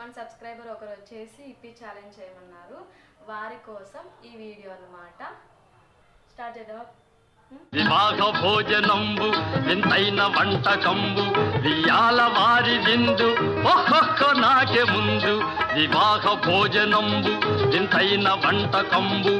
మన సబ్స్క్రైబర్ ఒకరు వచ్చేసి ఇప్పి ఛాలెంజ్ చేయమన్నారు. వారి కోసం ఈ వీడియో అన్నమాట. స్టార్ట్ చేద్దాం. వివాహ భోజనంబు వింతైన వంటకంబు వియాల వారి విందు ఒక్కొక్క నాకే ముందు. వివాహ భోజనంబు వింతైన వంటకంబు.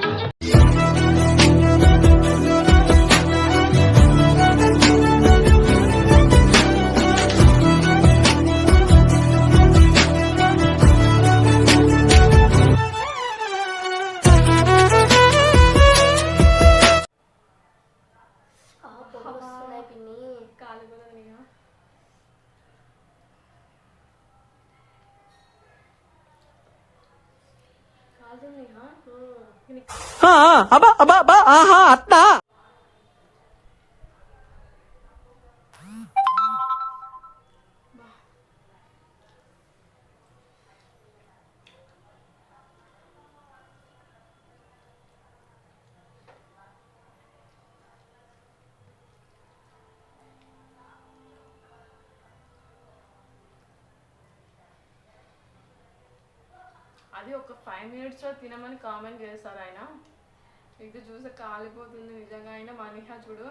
అబ్బా అబ్బా అబ్బా ఆహా అత్తా అది ఒక 5 minutesలో తినమని కామెంట్ చేశారు ఆయన. ఇది చూసి కాలిపోతుంది నిజంగా. అయినా మనీహా చూడు,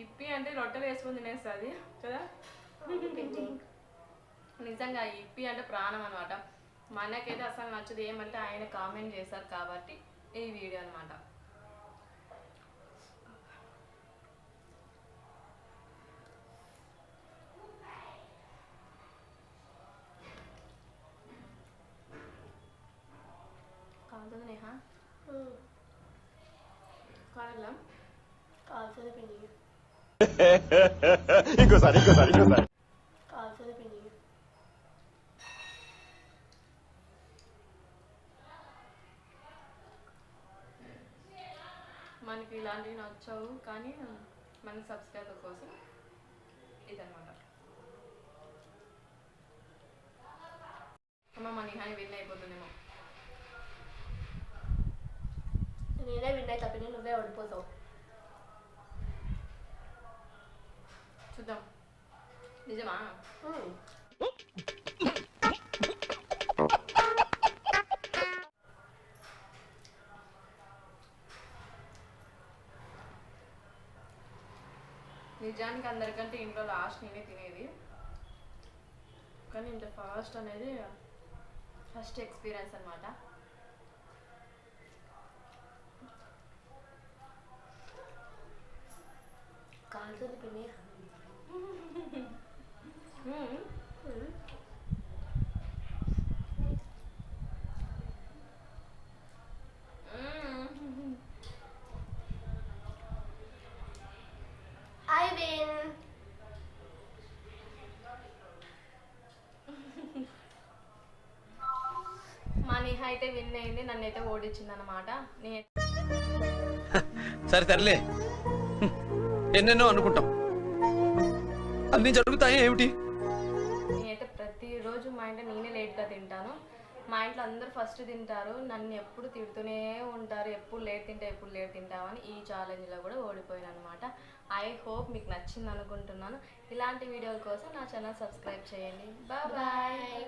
ఇప్పి అంటే రొట్టెలు వేసుకొని తినేస్తుంది కదా. నిజంగా ఇప్పి అంటే ప్రాణం అనమాట. మనకైతే అసలు నచ్చదు. ఏమంటే ఆయన కామెంట్ చేశారు కాబట్టి ఈ వీడియో అనమాట. కాలుతుంది నేహా, కాలం కాలుతుంది పిండి, ఇంకోసారి కాలుతుంది పిండి. మనకి ఇలాంటివి నచ్చవు కానీ మన సబ్స్క్రైబర్ కోసం ఇదన్నమాట. అమ్మ మనీహాని విన్ అయిపోతుందేమో. నేనే విన్ అయితే తప్పని నువ్వే ఓడిపోతావు. చూద్దాం. నిజమా? నిజానికి అందరికంటే ఇంట్లో లాస్ట్ నేనే తినేది, కానీ ఇంత ఫాస్ట్ అనేది ఫస్ట్ ఎక్స్పీరియన్స్ అనమాట. కాలుతుంది పిన్ని. I win. మనీహా అయితే విన్ అయింది, నన్నైతే ఓడించింది అనమాట. సరే తరలే, ఎన్నెన్నో అనుకుంటాం, అన్ని జరుగుతాయి ఏమిటి. నేనైతే ప్రతిరోజు మా ఇంట్లో నేనే లేట్గా తింటాను. మా ఇంట్లో అందరూ ఫస్ట్ తింటారు, నన్ను ఎప్పుడు తిడుతూనే ఉంటారు, ఎప్పుడు లేట్ తింటామని. ఈ ఛాలెంజ్లో కూడా ఓడిపోయాను అనమాట. ఐ హోప్ మీకు నచ్చింది అనుకుంటున్నాను. ఇలాంటి వీడియోల కోసం నా ఛానల్ సబ్స్క్రైబ్ చేయండి. బాయ్.